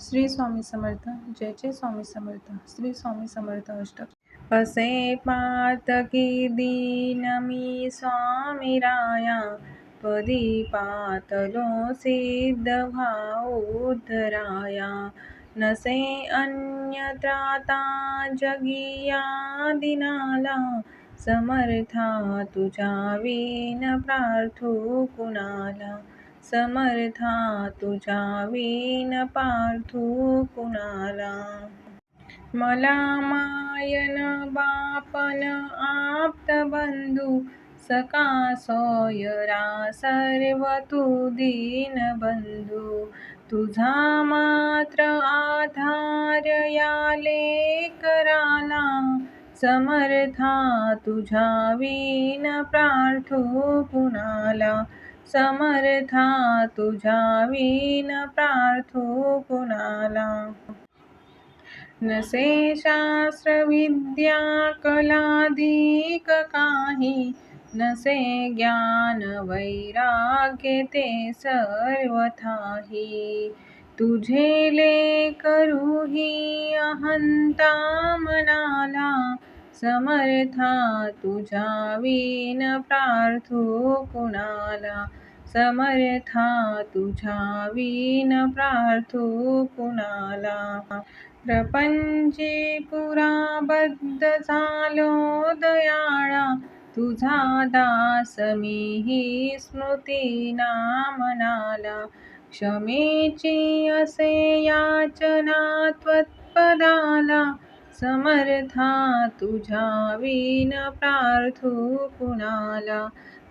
श्री स्वामी समर्थ. जय जय स्वामी समर्थ. श्री स्वामी समर्थ अष्टक. असे पातकी दीन मी स्वामी राया, पदी पातलो सिद्ध भाव उद्धराया. नसे अन्य त्राता जगिया दिनाला, समर्था तुझ्या विन प्रार्थू कुणाला. समर्था तुझ्या विन पार्थू कुणाला. मला मायन बापन आप्त बंधू, सखा सोयरा सर्व तू दीन बंधू. तुझा मात्र आधार या लेकराला, समर्था तुझ्या विन प्रार्थू कुणाला. समर्था तुझ्या विन प्रार्थू कुणाला. नसे शास्त्र विद्या कलाधिक काही, नसे ज्ञान वैराग्य ते सर्वथाही. तुझे लेकरूही अहंता मनाला, समर्था तुझ्या विन प्रार्थू कुणाला. समर्था तुझ्या विन प्रार्थू कुणाला. प्रपंची पुरा बद्ध झालो दयाळा, तुझा दास मीही स्मृती नामनाला. क्षमेची असे याचना त्वत्पदाला, समर्था तुझ्या विन प्रार्थू कुणाला.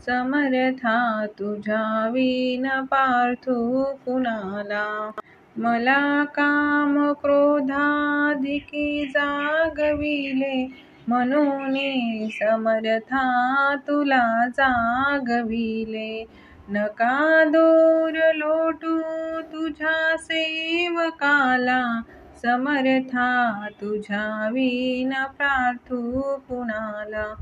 समर्था तुझ्या विन पार्थू कुणाला. मला काम क्रोधाधिकी जागविले, म्हणून समर्था तुला जागविले. नका दूर लोटू तुझ्या सेवकाला, समर्था तुझ्या विन प्रार्थू कुणाला.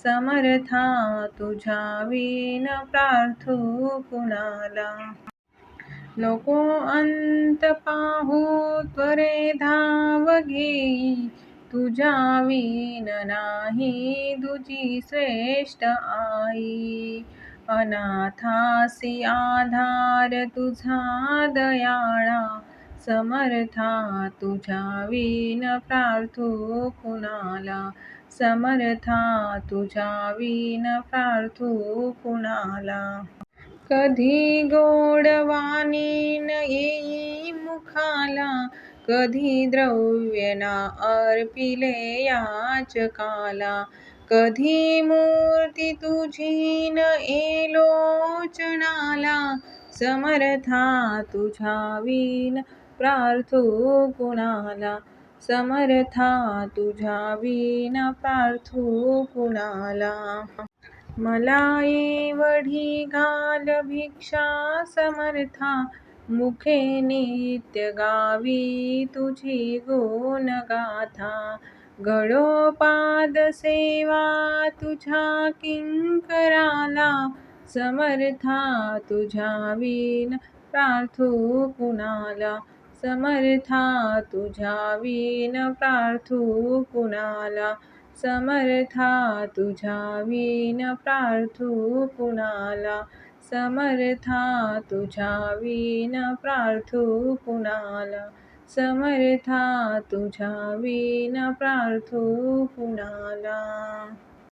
समर्था तुझ्या विन प्रार्थू कुणाला. नको अंत पाहू त्वरे धाव घेई, तुझ्या विन नाही दुजी श्रेष्ठ आई. अनाथासी आधार तुझा दयाळा, समर्था तुझ्या विन प्रार्थू कुणाला. समर्था तुझ्या विन प्रार्थू कुणाला. कधी गोड वाणी न येई मुखाला, कधी द्रव्य ना अर्पिले याचकाला. कधी मूर्ती तुझी न लोचनाला, समर्था तुझ्या विन प्रार्थू कुणाला. समर्था तुझ्या विन प्रार्थू कुणाला. मला एवढी घाल भिक्षा समर्था, मुखे नित्य गावी तुझी गुणगाथा. घडो पाद सेवा तुझ्या किंकराला, समर्था तुझ्या विन प्रार्थू कुणाला. समर्था तुझ्या विन प्रार्थू कुणाला. समर्था तुझ्या विन प्रार्थू कुणाला. समर्था तुझ्या विन प्रार्थू कुणाला. समर्था तुझ्या विन प्रार्थू कुणाला.